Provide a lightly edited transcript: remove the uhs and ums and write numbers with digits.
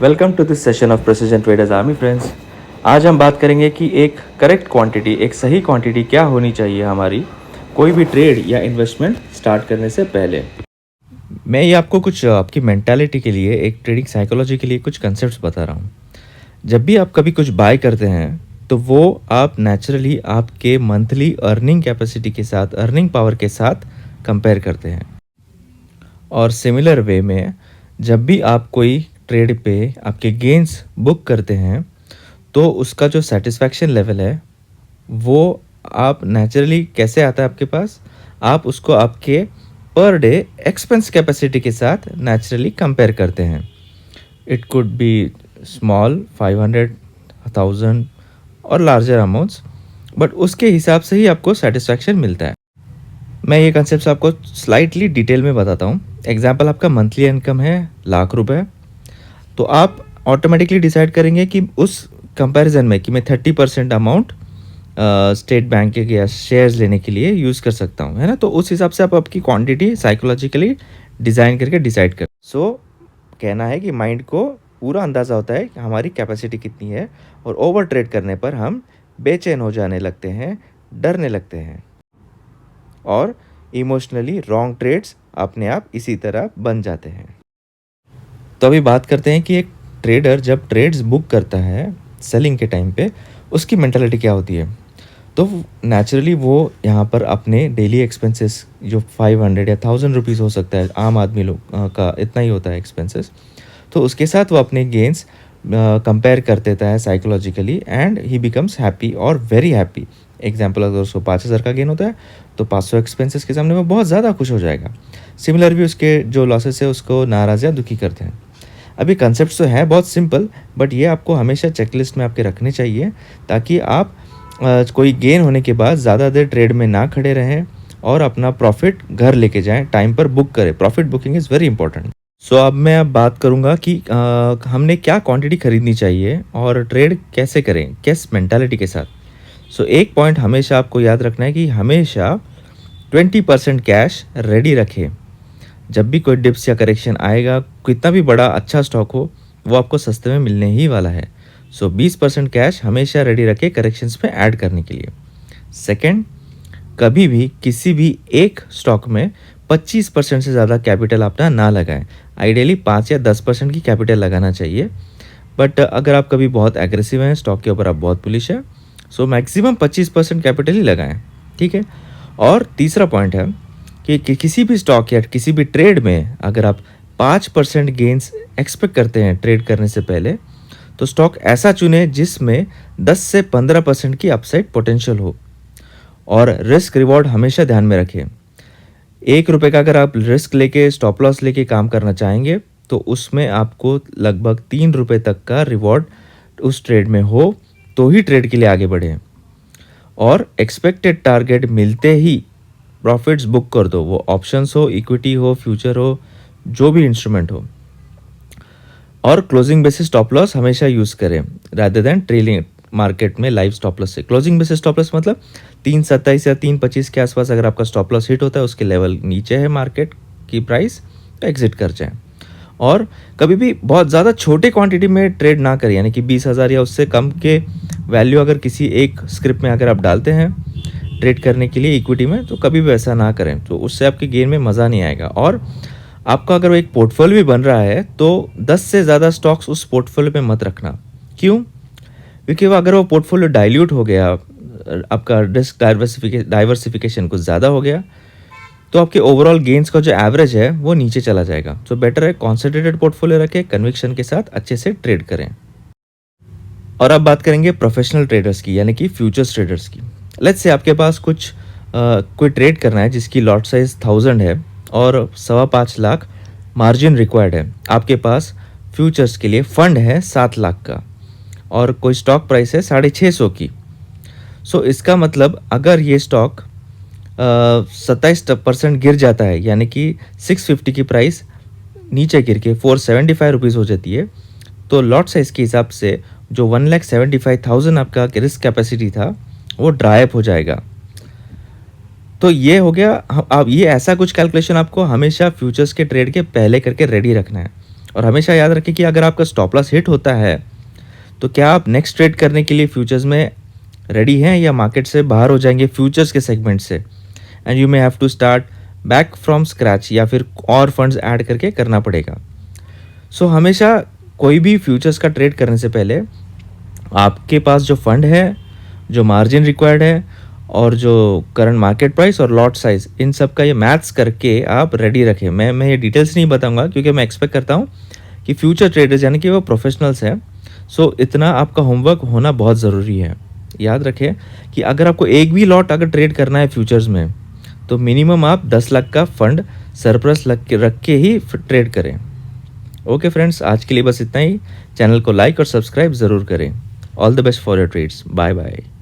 Welcome to this session of precision traders army friends. आज हम बात करेंगे कि एक करेक्ट क्वांटिटी, एक सही क्वांटिटी क्या होनी चाहिए हमारी कोई भी ट्रेड या इन्वेस्टमेंट स्टार्ट करने से पहले। मैं ये आपको कुछ आपकी मेंटालिटी के लिए, एक ट्रेडिंग साइकोलॉजी के लिए कुछ कंसेप्ट्स बता रहा हूँ। जब भी आप कभी कुछ बाय करते हैं तो वो आप नेचुरली आपके मंथली अर्निंग कैपेसिटी के साथ, अर्निंग पावर के साथ कंपेयर करते हैं। और सिमिलर वे में जब भी आप कोई ट्रेड पे आपके गेंस बुक करते हैं तो उसका जो सेटिस्फैक्शन लेवल है वो आप नेचुरली कैसे आता है आपके पास, आप उसको आपके पर डे एक्सपेंस कैपेसिटी के साथ नेचुरली कंपेयर करते हैं। इट कुड बी स्मॉल 500, 1000 और लार्जर अमाउंट्स, बट उसके हिसाब से ही आपको सेटिस्फैक्शन मिलता है। मैं ये कंसेप्ट आपको स्लाइटली डिटेल में बताता हूँ। एग्जाम्पल, आपका मंथली इनकम है ₹1,00,000, तो आप ऑटोमेटिकली डिसाइड करेंगे कि उस कंपैरिजन में कि मैं 30% अमाउंट स्टेट बैंक के या शेयर्स लेने के लिए यूज़ कर सकता हूँ, है ना। तो उस हिसाब से आप आपकी क्वांटिटी साइकोलॉजिकली डिज़ाइन करके डिसाइड कर। कहना है कि माइंड को पूरा अंदाज़ा होता है कि हमारी कैपेसिटी कितनी है, और ओवर ट्रेड करने पर हम बेचैन हो जाने लगते हैं, डरने लगते हैं, और इमोशनली रॉन्ग ट्रेड्स अपने आप इसी तरह बन जाते हैं। तो अभी बात करते हैं कि एक ट्रेडर जब ट्रेड्स बुक करता है सेलिंग के टाइम पे, उसकी मेंटालिटी क्या होती है। तो नेचुरली वो यहाँ पर अपने डेली एक्सपेंसेस जो 500 या 1000 रुपीज़ हो सकता है, आम आदमी लोग का इतना ही होता है एक्सपेंसेस, तो उसके साथ वो अपने गेंस कंपेयर कर देता है psychologically, and he becomes happy और वेरी हैप्पी। एग्जाम्पल, अगर उसको 5000 का गेन होता है तो 500 एक्सपेंसेस के सामने वो बहुत ज़्यादा खुश हो जाएगा। सिमिलर भी उसके जो लॉसेस है उसको नाराज़ या दुखी करते हैं। अभी कंसेप्ट तो है बहुत सिंपल, बट ये आपको हमेशा चेकलिस्ट में आपके रखने चाहिए, ताकि आप कोई गेन होने के बाद ज़्यादा देर ट्रेड में ना खड़े रहें और अपना प्रॉफिट घर लेके जाएं, टाइम पर बुक करें। Profit booking is very important. अब मैं बात करूंगा कि हमने क्या क्वांटिटी खरीदनी चाहिए और ट्रेड कैसे करें, किस मेंटालिटी के साथ। एक पॉइंट हमेशा आपको याद रखना है कि हमेशा 20% कैश रेडी रखें। जब भी कोई डिप्स या करेक्शन आएगा, कितना भी बड़ा अच्छा स्टॉक हो, वो आपको सस्ते में मिलने ही वाला है। 20% कैश हमेशा रेडी रखें करेक्शंस में ऐड करने के लिए। सेकंड, कभी भी किसी भी एक स्टॉक में 25% से ज़्यादा कैपिटल अपना ना लगाएं। आइडियली 5 या 10% की कैपिटल लगाना चाहिए, बट अगर आप कभी बहुत एग्रेसिव हैं, स्टॉक के ऊपर आप बहुत बुलिश है, मैक्सिमम 25% कैपिटल ही लगाएं, ठीक है। और तीसरा पॉइंट है कि किसी भी स्टॉक या किसी भी ट्रेड में अगर आप 5% गेंस एक्सपेक्ट करते हैं ट्रेड करने से पहले, तो स्टॉक ऐसा चुने जिसमें 10 से 15% की अपसाइड पोटेंशियल हो, और रिस्क रिवॉर्ड हमेशा ध्यान में रखें। ₹1 का अगर आप रिस्क लेके, स्टॉप लॉस लेके काम करना चाहेंगे, तो उसमें आपको लगभग ₹3 तक का रिवॉर्ड उस ट्रेड में हो तो ही ट्रेड के लिए आगे बढ़ें। और एक्सपेक्टेड टारगेट मिलते ही प्रॉफिट्स बुक कर दो, वो ऑप्शंस हो, इक्विटी हो, फ्यूचर हो, जो भी इंस्ट्रूमेंट हो। और क्लोजिंग बेसिस स्टॉप लॉस हमेशा यूज़ करें रादर देन ट्रेलिंग मार्केट में लाइव स्टॉप लॉस से। क्लोजिंग बेसिस स्टॉप लॉस मतलब 3.27 या 3.25 के आसपास अगर आपका स्टॉप लॉस हिट होता है, उसके लेवल नीचे है मार्केट की प्राइस, तो एग्जिट कर जाएं। और कभी भी बहुत ज़्यादा छोटे क्वांटिटी में ट्रेड ना करें, यानी कि 20,000 या उससे कम के वैल्यू अगर किसी एक स्क्रिप्ट में अगर आप डालते हैं ट्रेड करने के लिए इक्विटी में, तो कभी भी ऐसा ना करें, तो उससे आपके गेन में मज़ा नहीं आएगा। और आपका अगर एक पोर्टफोलियो भी बन रहा है तो 10 से ज़्यादा स्टॉक्स उस पोर्टफोलियो में मत रखना। क्यों? क्योंकि अगर वो पोर्टफोलियो डाइल्यूट हो गया, आपका रिस्क डाइवर्सिफिकेशन कुछ ज़्यादा हो गया, तो आपके ओवरऑल गेन्स का जो एवरेज है वो नीचे चला जाएगा। बेटर है कॉन्सेंट्रेटेड पोर्टफोलियो रखें, कन्विक्शन के साथ अच्छे से ट्रेड करें। और अब बात करेंगे प्रोफेशनल ट्रेडर्स की, यानी कि फ्यूचर्स ट्रेडर्स की। लेट्स से आपके पास कोई ट्रेड करना है जिसकी लॉट साइज 1000 है और 5.25 लाख मार्जिन रिक्वायर्ड है। आपके पास फ्यूचर्स के लिए फंड है 7 लाख का, और कोई स्टॉक प्राइस है 650 की। इसका मतलब अगर ये स्टॉक 27% गिर जाता है, यानी कि 650 की प्राइस नीचे गिर के 475 रुपीज़ हो जाती है, तो लॉट साइज के हिसाब से जो 1,75,000 आपका रिस्क कैपेसिटी था वो ड्राई अप हो जाएगा। तो ये हो गया। अब ये ऐसा कुछ कैलकुलेशन आपको हमेशा फ्यूचर्स के ट्रेड के पहले करके रेडी रखना है। और हमेशा याद रखें कि अगर आपका स्टॉप लॉस हिट होता है तो क्या आप नेक्स्ट ट्रेड करने के लिए फ्यूचर्स में रेडी हैं या मार्केट से बाहर हो जाएंगे फ्यूचर्स के सेगमेंट से, and you may have to start back from scratch या फिर और फंड्स ऐड करके करना पड़ेगा। सो हमेशा कोई भी फ्यूचर्स का ट्रेड करने से पहले आपके पास जो फंड है, जो मार्जिन रिक्वायर्ड है और जो करंट मार्केट प्राइस और लॉट साइज, इन सब का ये मैथ्स करके आप रेडी रखें। मैं ये डिटेल्स नहीं बताऊंगा क्योंकि मैं एक्सपेक्ट करता हूँ कि फ्यूचर ट्रेडर्स यानी कि वो प्रोफेशनल्स हैं, सो इतना आपका होमवर्क होना बहुत ज़रूरी है। याद रखें कि अगर आपको एक भी लॉट अगर ट्रेड करना है फ्यूचर्स में तो मिनिमम आप 10 लाख का फंड सरप्लस रख के ही ट्रेड करें। ओके फ्रेंड्स, आज के लिए बस इतना ही। चैनल को लाइक और सब्सक्राइब ज़रूर करें। All the best for your trades. Bye bye.